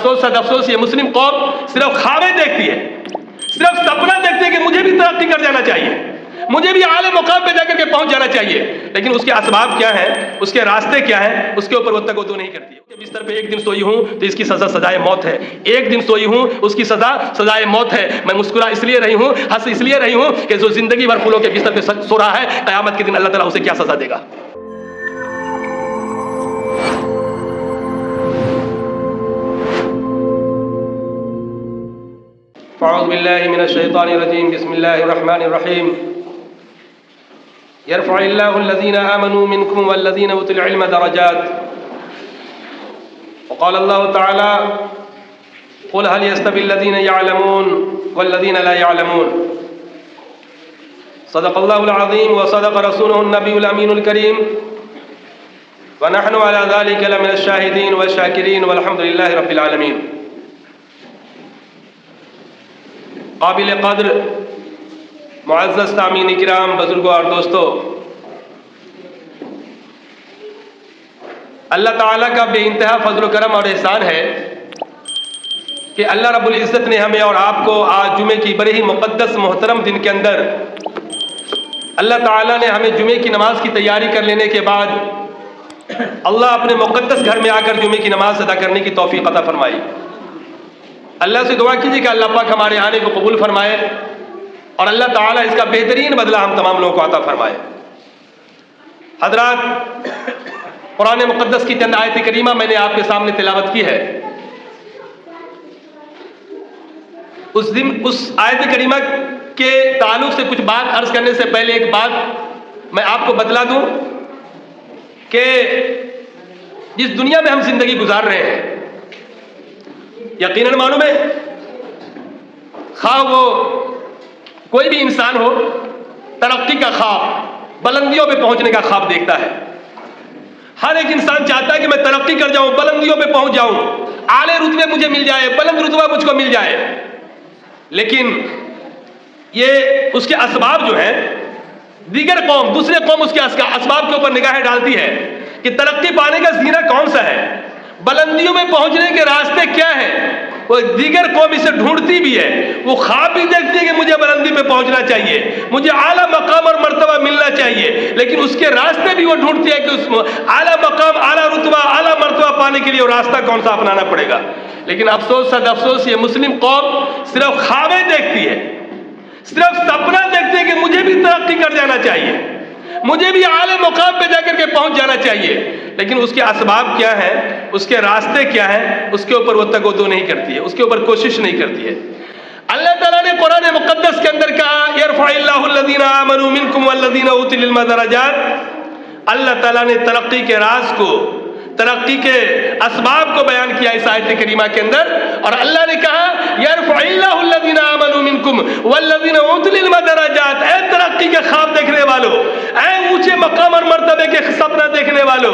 افسوس صد افسوس یہ مسلم قوم صرف خوابیں دیکھتی ہے، صرف سپنا دیکھتی ہے کہ مجھے بھی ترقی کر جانا چاہیے، مجھے بھی اعلیٰ مقام پہ جا کر کے پہنچ جانا چاہیے، لیکن اس کے اسباب کیا ہیں، اس کے راستے کیا ہیں، اس کے اوپر وہ توجہ نہیں کرتی ہے۔ بستر پہ ایک دن سوئی ہوں تو اس کی سزا سزائے موت ہے، ایک دن سوئی ہوں اس کی سزا سزائے موت ہے۔ میں مسکرا اس لیے رہی ہوں، ہنس اس لیے رہی ہوں کہ جو زندگی بھر پھولوں کے بستر پہ سو رہا ہے، قیامت کے دن اللہ تعالیٰ اسے کیا سزا دے گا۔ اعوذ باللہ من الشیطان الرجیم، بسم اللہ الرحمن الرحیم۔ یرفع اللہ الذین آمنوا منکم والذین اوتوا العلم درجات، وقال اللہ تعالی قل هل يستوي الذین يعلمون والذین لا يعلمون۔ صدق اللہ العظیم وصدق رسولہ النبی الامین الکریم، ونحن على ذلك لمن الشاہدین والشاکرین والحمد للہ رب العالمین۔ قابل قدر معزز سامعین کرام، بزرگوں اور دوستو، اللہ تعالیٰ کا بے انتہا فضل و کرم اور احسان ہے کہ اللہ رب العزت نے ہمیں اور آپ کو آج جمعے کی بڑے ہی مقدس محترم دن کے اندر اللہ تعالیٰ نے ہمیں جمعے کی نماز کی تیاری کر لینے کے بعد اللہ اپنے مقدس گھر میں آ کر جمعے کی نماز ادا کرنے کی توفیق عطا فرمائی۔ اللہ سے دعا کیجیے کہ اللہ پاک ہمارے آنے کو قبول فرمائے اور اللہ تعالیٰ اس کا بہترین بدلہ ہم تمام لوگوں کو عطا فرمائے۔ حضرات، قرآن مقدس کی چند آیت کریمہ میں نے آپ کے سامنے تلاوت کی ہے۔ اس آیت کریمہ کے تعلق سے کچھ بات عرض کرنے سے پہلے ایک بات میں آپ کو بتلا دوں کہ جس دنیا میں ہم زندگی گزار رہے ہیں، یقیناً معلوم ہے خواہ وہ کوئی بھی انسان ہو، ترقی کا خواب، بلندیوں پہ پہنچنے کا خواب دیکھتا ہے۔ ہر ایک انسان چاہتا ہے کہ میں ترقی کر جاؤں، بلندیوں پہ پہنچ جاؤں، اعلی رتبے مجھے مل جائے، بلند رتبہ مجھ کو مل جائے، لیکن یہ اس کے اسباب جو ہیں، دیگر قوم، دوسرے قوم اس کے اسباب کے اوپر نگاہیں ڈالتی ہے کہ ترقی پانے کا زینہ کون سا ہے، بلندیوں میں پہنچنے کے راستے کیا ہیں۔ وہ دیگر قوم اسے ڈھونڈتی بھی ہے، وہ خواب بھی دیکھتی ہے کہ مجھے بلندی پہ پہنچنا چاہیے، مجھے اعلیٰ مقام اور مرتبہ ملنا چاہیے، لیکن اس کے راستے بھی وہ ڈھونڈتی ہے کہ اس اعلیٰ مقام، اعلیٰ رتبہ، اعلیٰ مرتبہ پانے کے لیے وہ راستہ کون سا اپنانا پڑے گا۔ لیکن افسوس صد افسوس یہ مسلم قوم صرف خوابیں دیکھتی ہے، صرف سپنا دیکھتی ہے کہ مجھے بھی ترقی کر جانا چاہیے، مجھے بھی اعلیٰ مقام پہ جا کر کے پہنچ جانا چاہیے، لیکن اس کے اسباب کیا ہیں، اس کے راستے کیا ہیں، اس کے اوپر وہ توجہ نہیں کرتی ہے، اس کے اوپر کوشش نہیں کرتی ہے۔ اللہ تعالیٰ نے قرآن مقدس کے اندر کہا یرفع اللہ الذین آمنوا منکم والذین اوتوا العلم درجات۔ اللہ تعالیٰ نے ترقی کے راز کو، ترقی کے اسباب کو بیان کیا اس آیت کریمہ کے اندر، اور اللہ نے کہا یرفع اللہ الذین آمنوا منکم والذین اوتوا العلم درجات۔ اے ترقی کے خواب دیکھنے والو، اے اونچے مقام اور مرتبے کے سپنا دیکھنے والو،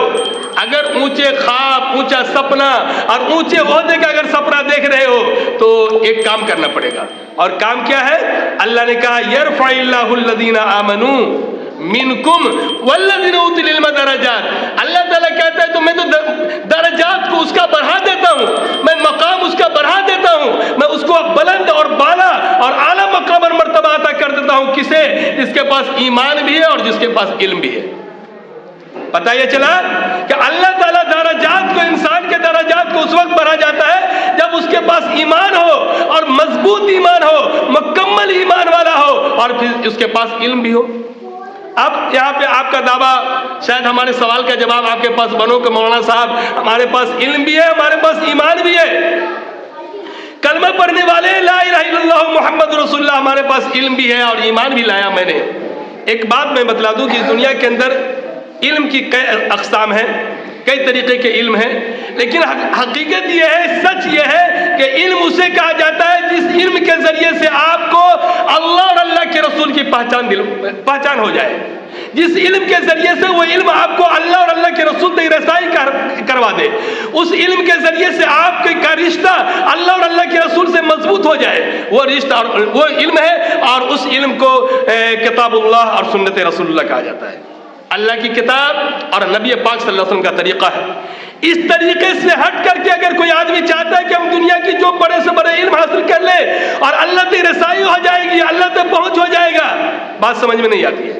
اگر اونچے خواب، اونچا سپنا اور اونچے عہدے کا اگر سپنا دیکھ رہے ہو تو ایک کام کرنا پڑے گا، اور کام کیا ہے؟ اللہ نے کہا یرفع اللہ الذین آمنوا منکم والذین اوتوا العلم درجات۔ اللہ تعالیٰ کہتا ہے تو میں تو درجات کو اس کا بڑھا دیتا ہوں، میں مقام اس کا بڑھا دیتا ہوں، میں اس کو بلند اور بالا اور اعلیٰ مقام اور مرتبہ عطا کر دیتا ہوں۔ کسے؟ جس کے پاس ایمان بھی ہے اور جس کے پاس علم بھی ہے۔ پتہ یہ چلا کہ اللہ تعالیٰ درجات کو، انسان کے درجات کو اس وقت بڑھا جاتا ہے جب اس کے پاس ایمان ہو، اور مضبوط ایمان ہو، مکمل ایمان والا ہو، اور پھر اس کے پاس علم بھی ہو۔ اب یہاں پہ آپ کا دعویٰ، شاید ہمارے سوال کا جواب آپ کے پاس بنو کہ مولانا صاحب ہمارے پاس علم بھی ہے، ہمارے پاس ایمان بھی ہے، کلمہ پڑھنے والے لا الہ الا اللہ محمد رسول اللہ، ہمارے پاس علم بھی ہے اور ایمان بھی لایا میں نے۔ ایک بات میں بتلا دوں کہ اس دنیا کے اندر علم کی کئی اقسام ہیں، کئی طریقے کے علم ہیں، لیکن حقیقت یہ ہے، سچ یہ ہے کہ علم اسے کہا جاتا ہے جس علم کے ذریعے سے آپ کو اللہ اور اللہ کے رسول کی پہچان ہو جائے، جس علم کے ذریعے سے وہ علم آپ کو اللہ اور اللہ کے رسول تک رسائی کروا دے، اس علم کے ذریعے سے آپ کا رشتہ اللہ اور اللہ کے رسول سے مضبوط ہو جائے، وہ رشتہ وہ علم ہے، اور اس علم کو کتاب اللہ اور سنت رسول اللہ کہا جاتا ہے۔ اللہ کی کتاب اور نبی پاک صلی اللہ علیہ وسلم کا طریقہ ہے۔ اس طریقے سے ہٹ کر کے اگر کوئی آدمی چاہتا ہے کہ ہم دنیا جو بڑے سے بڑے علم حاصل کر لے اور اللہ تک رسائی ہو جائے گی, اللہ تک پہنچ ہو جائے گا. بات سمجھ میں نہیں آتی ہے.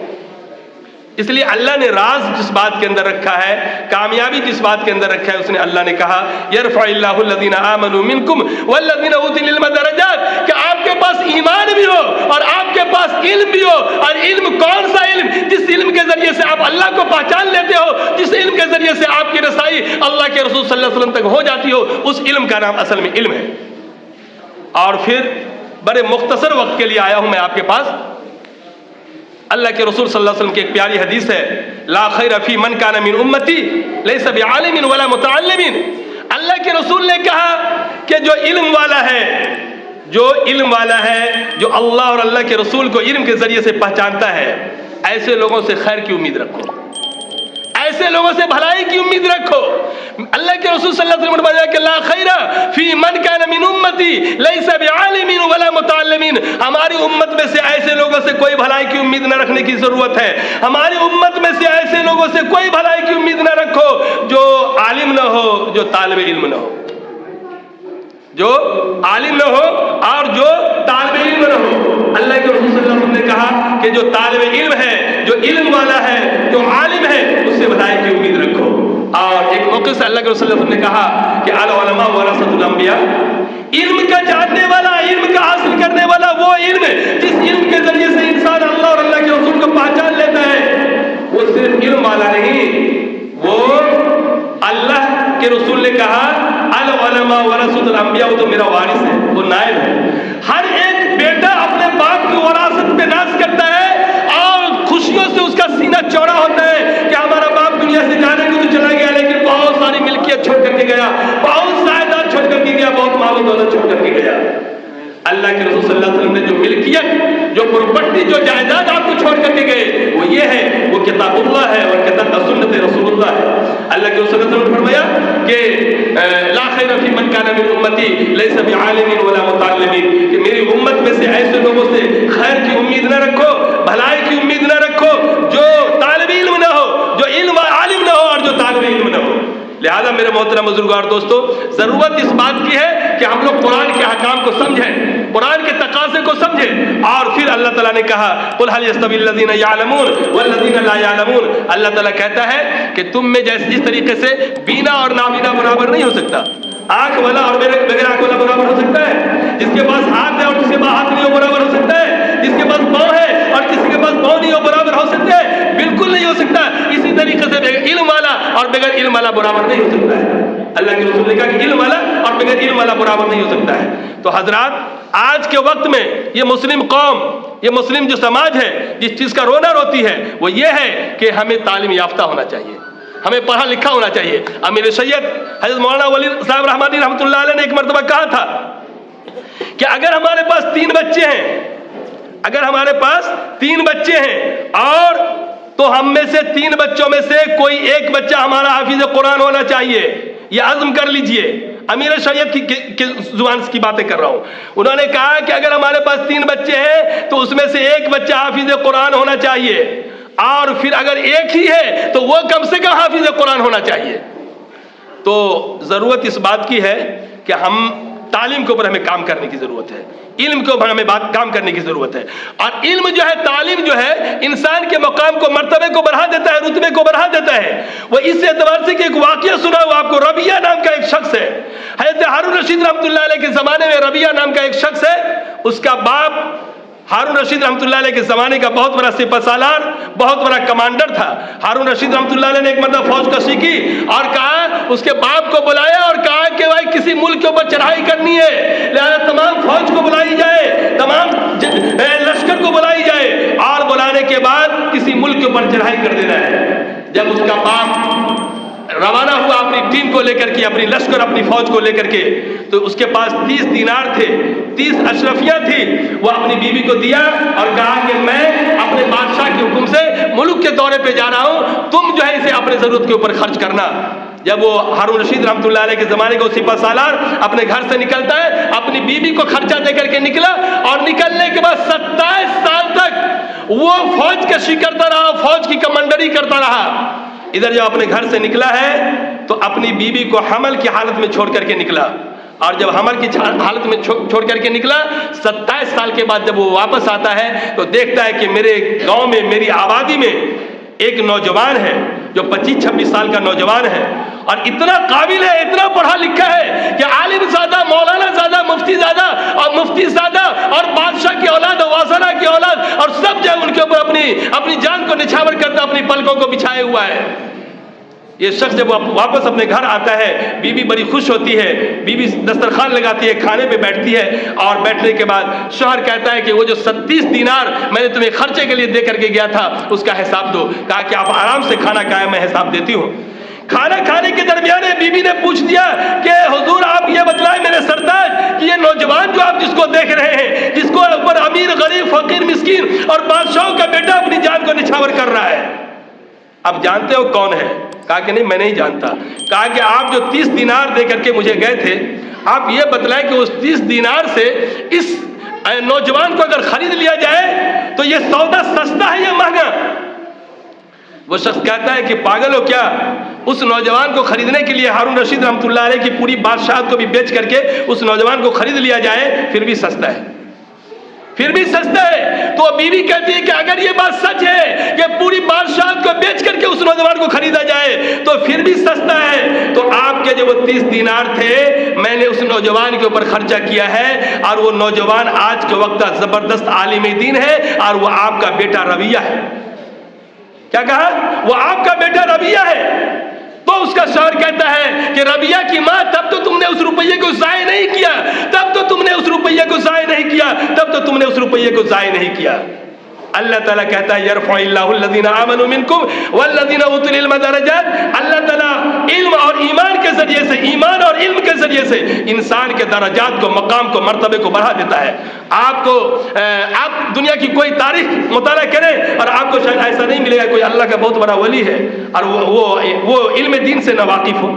اس لیے اللہ نے راز جس بات کے اندر رکھا ہے, کامیابی جس بات کے اندر رکھا ہے, اس نے اللہ نے کہا یرفع اللہ الذین آمنوا منکم والذین اوتوا العلم درجات, کہ آپ کے پاس ایمان بھی ہو اور آپ کے پاس علم بھی ہو. اور علم کون سا علم؟ جس علم کے ذریعے سے آپ اللہ کو پہچان لیتے ہو, جس علم کے ذریعے سے آپ کی رسائی اللہ کے رسول صلی اللہ علیہ وسلم تک ہو جاتی ہو, اس علم کا نام اصل میں علم ہے. اور پھر بڑے مختصر وقت کے لیے آیا ہوں میں آپ کے پاس. اللہ کے رسول صلی اللہ علیہ وسلم کی ایک پیاری حدیث ہے, لا خیر فی من کان من امتی لیس بعالم ولا متعلم. اللہ کے رسول نے کہا کہ جو علم والا ہے, جو اللہ اور اللہ کے رسول کو علم کے ذریعے سے پہچانتا ہے, ایسے لوگوں سے خیر کی امید رکھو, ایسے لوگوں سے بھلائی کی امید رکھو. اللہ کے رسول صلی اللہ علیہ وسلم نے فرمایا کہ لا خیر فی من کان من امتی لیس بعالم ولا متعلم. ہماری امت میں سے ایسے لوگوں سے کوئی بھلائی کی امید نہ رکھنے کی ضرورت ہے. ہماری امت میں سے ایسے لوگوں سے کوئی بھلائی کی امید نہ رکھو جو عالم نہ ہو, جو طالب علم نہ ہو, جو عالم نہ ہو اور جو طالب علم نہ ہو. اللہ کے رسول صلی اللہ علیہ وسلم نے کہا کہ جو طالب علم ہے, جو علم والا ہے, جو عالم ہے, اس سے بھلائی کی امید رکھو. اور ایک موقع سے اللہ کے رسول صلی اللہ علیہ وسلم نے کہا کہ العلماء ورثۃ الانبیاء, علم کا جاننے والا, علم کا حاصل کرنے والا وہ علم جس علم کے ذریعے سے انسان اللہ اور اللہ کے رسول کو پہچان لیتا ہے, وہ صرف علم والا نہیں, وہ اللہ کے رسول نے کہا العلماء ورثۃ الانبیاء, وہ تو میرا وارث ہے, وہ نائب ہے. ہر ایک بیٹا اپنے باپ کی وراثت پہ ناز کرتا ہے اور خوشیوں سے اس کا سینہ چوڑا ہوتا ہے کہ ہمارا باپ دنیا سے جانے کو تو چلا گیا, لیکن بہت ساری ملکیت چھوڑ کر کے گیا, بہت جائیداد چھوڑ کر کے گیا, بہت مال و دولت چھوڑ کر کے گیا. اللہ کے رسول صلی اللہ علیہ وسلم نے جو ملکیت, جو پراپرٹی, جو جائیداد آپ کو چھوڑ کر کے گئے, وہ یہ ہے, وہ کتاب اللہ ہے اور کتاب سنت رسول اللہ ہے. اللہ کے رسول صلی اللہ علیہ وسلم نے فرمایا کہ لا خیر فی من کان من امتی لیس بعالم ولا متعلم, کہ میری امت میں سے ایسے لوگوں سے خیر کی امید نہ رکھو, بھلائی کی امید نہ رکھو جو طالب علم نہ ہو, جو علم عالم نہ ہو اور جو طالب علم نہ ہو. لہذا میرے محترم بزرگوں اور دوستو, ضرورت اس بات کی ہے کہ ہم لوگ قرآن کے احکام کو سمجھیں, قرآن کے تقاضے کو سمجھیں. اور پھر اللہ تعالیٰ نے کہا قل هل يستوي الذين يعلمون والذين لا يعلمون. اللہ تعالیٰ کہتا ہے کہ تم میں جیسے جس طریقے سے بینا اور نابینا برابر نہیں ہو سکتا, آنکھ والا اور بغیر آنکھ والا برابر ہو سکتا ہے, جس کے پاس ہاتھ ہے اور جس کے پاس ہاتھ نہیں ہو برابر ہو سکتا ہے, جس کے پاس پاؤں ہے اور کسی کے پاس پاؤں نہیں ہو برابر ہو سکتا ہے, بالکل نہیں ہو سکتا. اسی طریقے سے علم والا اور بغیر علم والا برابر نہیں ہو سکتا ہے. اللہ کے رسول نے کہا کہ علم والا اور بغیر علم والا برابر نہیں ہو سکتا ہے. تو حضرات, آج کے وقت میں یہ مسلم قوم, یہ مسلم جو سماج ہے, جس چیز کا رونا روتی ہے وہ یہ ہے کہ ہمیں تعلیم یافتہ ہونا چاہیے, ہمیں پڑھا لکھا ہونا چاہیے. امیر سید حضرت مولانا ولی صاحب رحمانی رحمۃ اللہ علیہ نے ایک مرتبہ کہا تھا کہ اگر ہمارے پاس 3 بچے ہیں, اگر ہمارے پاس 3 بچے ہیں اور تو ہم میں سے 3 بچوں میں سے کوئی ایک بچہ ہمارا حافظ قرآن ہونا چاہیے. یہ عزم کر لیجئے. امیر شریعت کی زبان کی باتیں کر رہا ہوں. انہوں نے کہا کہ اگر ہمارے پاس 3 بچے ہیں تو اس میں سے ایک بچہ حافظ قرآن ہونا چاہیے, اور پھر اگر ایک ہی ہے تو وہ کم سے کم حافظ قرآن ہونا چاہیے. تو ضرورت اس بات کی ہے کہ ہم تعلیم کے اوپر ہمیں کام کرنے کی ضرورت ہے, علم کے اوپر ہمیں کام کرنے کی ضرورت ہے. اور علم جو ہے, تعلیم جو ہے, انسان کے مقام کو, مرتبے کو بڑھا دیتا ہے, رتبے کو بڑھا دیتا ہے. وہ اس اعتبار سے کہ ایک واقعہ سنا ہوا آپ کو, ربیہ نام کا ایک شخص ہے, حضرت ہارون رشید رحمۃ اللہ علیہ کے زمانے میں ربیہ نام کا ایک شخص ہے. اس کا باپ ہارون رشید رحمۃ اللہ علیہ کے زمانے کا بہت بڑا سپہ سالار, بہت بڑا کمانڈر تھا. ہارون رشید رحمۃ اللہ علیہ نے ایک مرتبہ فوج کشی کی اور کہا, اس کے باپ کو بلایا اور کہا کہ بھائی کسی ملک کے اوپر چڑھائی کرنی ہے, لہذا تمام فوج کو بلائی جائے, تمام لشکر کو بلائی جائے, اور بلانے کے بعد کسی ملک کے اوپر چڑھائی کر دینا ہے. جب اس کا باپ روانہ ہوا اپنی ٹیم کو لے کر کے, اپنی لشکر, اپنی فوج کو لے کر کے, تو اس کے پاس 30 دینار تھے, 30 اشرفیاں تھی. وہ اپنی بیوی کو دیا اور کہا کہ میں اپنے بادشاہ کے حکم سے ملک کے دورے پہ جا رہا ہوں, تم جو ہے اسے اپنے ضرورت کے اوپر خرچ کرنا. جب وہ ہارون رشید رحمۃ اللہ علیہ کے زمانے کا سپہ سالار اپنے گھر سے نکلتا ہے, اپنی بیوی کو خرچہ دے کر کے نکلا, اور نکلنے کے بعد 27 سال تک وہ فوج کشی کرتا رہا, فوج کی کمانڈری کرتا رہا. ادھر جب اپنے گھر سے نکلا ہے تو اپنی بیوی کو حمل کی حالت میں چھوڑ کر کے نکلا. اور جب حمل کی حالت میں چھوڑ کر کے نکلا، 27 سال کے بعد جب وہ واپس آتا ہے تو دیکھتا ہے کہ میرے گاؤں میں، میری آبادی میں ایک نوجوان ہے جو 25-26 سال کا نوجوان ہے، اور اتنا قابل ہے، اتنا پڑھا لکھا ہے کہ عالم زادہ، مولانا زادہ، مفتی زادہ اور مفتی زادہ اور بادشاہ کی اولاد اور وزراء کی اولاد، اور سب جو ان کے اوپر اپنی جان کو نچھاور کرتا، اپنی پلکوں کو بچھائے ہوا ہے۔ یہ شخص جب واپس اپنے گھر آتا ہے، بیوی بڑی خوش ہوتی ہے، بیوی دسترخوان لگاتی ہے، کھانے پہ بیٹھتی ہے، اور بیٹھنے کے بعد شوہر کہتا ہے کہ وہ جو 37 دینار میں نے تمہیں خرچے کے لیے دے کر کے گیا تھا اس کا حساب دو۔ کہا کہ آپ آرام سے کھانا کھائیں، میں حساب دیتی ہوں۔ کھانا کھانے کے درمیان بیوی نے پوچھ دیا کہ حضور آپ یہ بتلائیں میرے سرتاج کہ یہ نوجوان جو آپ جس کو دیکھ رہے ہیں، جس کو اوپر امیر، غریب، فقیر، مسکین اور بادشاہوں کا بیٹا اپنی جان کو نچھاور کر رہا ہے، آپ جانتے ہو کون ہے؟ کہا کہ نہیں میں نہیں جانتا۔ کہا کہ آپ جو 30 دینار دے کر کے مجھے گئے تھے، آپ یہ بتلائیں کہ اس 30 دینار سے اس نوجوان کو اگر خرید لیا جائے تو یہ سودا سستا ہے یا مہنگا؟ وہ شخص کہتا ہے کہ پاگل ہو کیا، اس نوجوان کو خریدنے کے لیے ہارون رشید رحمۃ اللہ علیہ کی پوری بادشاہت کو بھی بیچ کر کے اس نوجوان کو خرید لیا جائے پھر بھی سستا ہے، پھر بھی سستا ہے۔ تو بیوی کہتی ہے کہ اگر یہ بات سچ ہے کہ پوری بادشاہت کو بیچ کر کے اس نوجوان کو خریدا جائے تو پھر بھی سستا ہے، تو آپ کے جو وہ 30 دینار تھے میں نے اس نوجوان کے اوپر خرچہ کیا ہے، اور وہ نوجوان آج کے وقت کا زبردست عالم دین ہے، اور وہ آپ کا بیٹا ربیہ ہے۔ کیا کہا؟ وہ آپ کا بیٹا ربیہ ہے۔ تو اس کا شوہر کہتا ہے کہ ربیہ کی ماں تب تو تم نے اس روپیے کو ضائع نہیں کیا، تب تو تم نے اس روپیے کو ضائع نہیں کیا، تب تو تم نے اس روپیے کو ضائع نہیں کیا۔ اللہ تعالیٰ کہتا ہے یرفع اللہ الذین آمنوا منکم والذین اوتوا العلم درجات۔ اللہ تعالیٰ علم اور ایمان کے ذریعے سے، ایمان اور علم کے ذریعے سے انسان کے درجات کو، مقام کو، مرتبے کو بڑھا دیتا ہے۔ آپ دنیا کی کوئی تاریخ مطالعہ کریں اور آپ کو شاید ایسا نہیں ملے گا کوئی اللہ کا بہت بڑا ولی ہے اور وہ علم دین سے ناواقف ہو،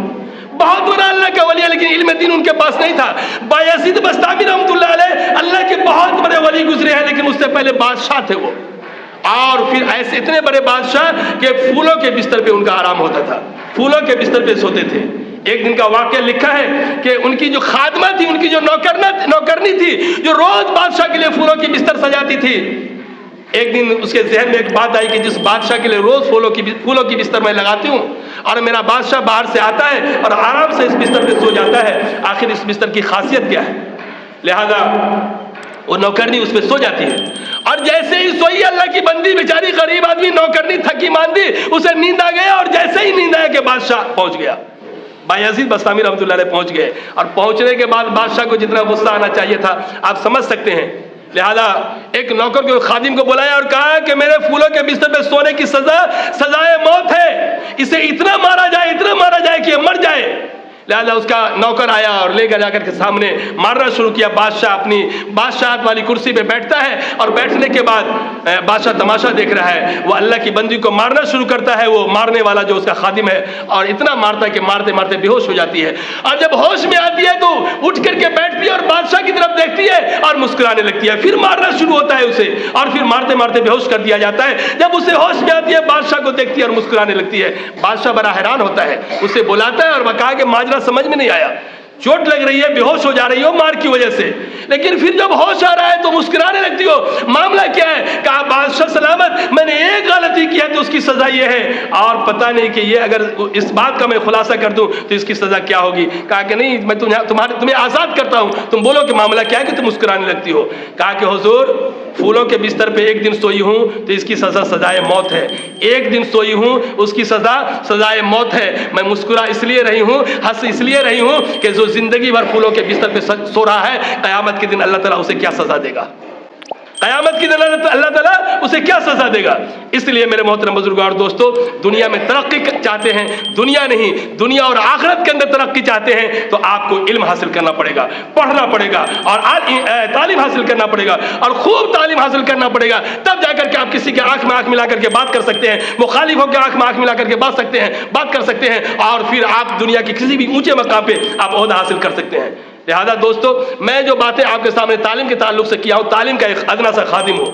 بہت بڑا اللہ کا ولی ہے لیکن علم دین ان کے پاس نہیں تھا۔ بایزید بستامی رحمۃ اللہ علیہ اللہ کے بہت بڑے ولی گزرے ہیں لیکن اس سے پہلے بادشاہ تھے وہ، اور پھر ایسے اتنے بڑے بادشاہ کہ پھولوں کے بستر پہ ان کا آرام ہوتا تھا، پھولوں کے بستر پہ سوتے تھے۔ ایک دن کا واقعہ لکھا ہے کہ ان کی جو خادمہ تھی، ان کی جو نوکرنی تھی جو روز بادشاہ کے لیے پھولوں کی بستر سجاتی تھی، ایک دن اس کے ذہن میں ایک بات آئی کہ جس بادشاہ کے لیے روز پھولوں کی بستر میں لگاتی ہوں اور میرا بادشاہ باہر سے آتا ہے اور آرام سے اس بستر پہ سو جاتا ہے، آخر اس بستر کی خاصیت کیا ہے؟ لہذا وہ نوکرنی اس پہ سو جاتی ہے، اور جیسے ہی سوئی اللہ کی بندی بیچاری غریب آدمی نوکرنی تھکی ماندی، اسے نیند آ گیا، اور جیسے ہی نیند آیا کہ بادشاہ پہنچ گیا، بایزید بستامی رحمۃ اللہ علیہ پہنچ گئے، اور پہنچنے کے بعد بادشاہ کو جتنا غصہ آنا چاہیے تھا آپ سمجھ سکتے ہیں۔ لہذا ایک نوکر کو، خادم کو بلایا اور کہا کہ میرے پھولوں کے بستر پہ سونے کی سزائے موت ہے، اسے اتنا مارا جائے کہ یہ مر جائے۔ لہذا اس کا نوکر آیا اور لے کر جا کر کے سامنے مارنا شروع کیا۔ بادشاہ اپنی بادشاہت والی کرسی پہ بیٹھتا ہے، اور بیٹھنے کے بعد بادشاہ تماشا دیکھ رہا ہے، وہ اللہ کی بندی کو مارنا شروع کرتا ہے، وہ مارنے والا جو اس کا خادم ہے، اور اتنا مارتا ہے کہ مارتے مارتے بے ہوش ہو جاتی ہے، اور جب ہوش میں آتی ہے تو اٹھ کر کے بیٹھتی ہے اور بادشاہ کی طرف دیکھتی ہے اور مسکرانے لگتی ہے، پھر مارنا شروع ہوتا ہے اسے، اور پھر مارتے مارتے بے ہوش کر دیا جاتا ہے۔ جب اسے ہوش میں آتی ہے بادشاہ کو دیکھتی ہے اور مسکرانے لگتی ہے، بادشاہ بڑا حیران ہوتا ہے، اسے بلاتا ہے اور وہ کہا کہ ماجرا سمجھ میں نہیں آیا، چوٹ لگ رہی ہے، بے ہوش ہو جا رہی ہو مار کی وجہ سے، لیکن پھر جب ہوش آ رہا ہے تو مسکرانے لگتی ہو، معاملہ کیا ہے؟ کہا بادشاہ سلامت، میں نے ایک غلطی کی ہے تو اس کی سزا یہ ہے، اور پتہ نہیں کہ یہ اگر اس بات کا میں خلاصہ کر دوں تو اس کی سزا کیا ہوگی۔ کہا کہ نہیں، میں تمہیں آزاد کرتا ہوں، تم بولو کہ معاملہ کیا ہے کہ تم مسکرانے لگتی ہو۔ کہا کہ حضور پھولوں کے بستر پہ ایک دن سوئی ہوں تو اس کی سزا سزائے موت ہے، ایک دن سوئی ہوں اس کی سزا سزائے موت ہے، میں مسکرا اس لیے رہی ہوں، ہنس اس لیے رہی ہوں کہ جو زندگی بھر پھولوں کے بستر پہ سو رہا ہے، قیامت کے دن اللہ تعالیٰ اسے کیا سزا دے گا، قیامت کے دن اللہ تعالیٰ اسے کیا سزا دے گا۔ اس لیے میرے محترم بزرگوں اور دوستو، دنیا میں ترقی چاہتے ہیں، دنیا نہیں، دنیا اور آخرت کے اندر ترقی چاہتے ہیں تو آپ کو علم حاصل کرنا پڑے گا، پڑھنا پڑے گا، اور تعلیم حاصل کرنا پڑے گا، اور خوب تعلیم حاصل کرنا پڑے گا، تب جا کر کے آپ کسی کے آنکھ میں آنکھ ملا کر کے بات کر سکتے ہیں، مخالف ہو کے آنکھ میں آنکھ ملا کر کے بات کر سکتے ہیں، اور پھر آپ دنیا کے کسی بھی اونچے مقام پہ آپ عہدہ حاصل کر سکتے ہیں۔ لہذا دوستو، میں جو باتیں آپ کے سامنے تعلیم کے تعلق سے کیا ہوں، تعلیم کا ایک ادنا سا خادم ہوں،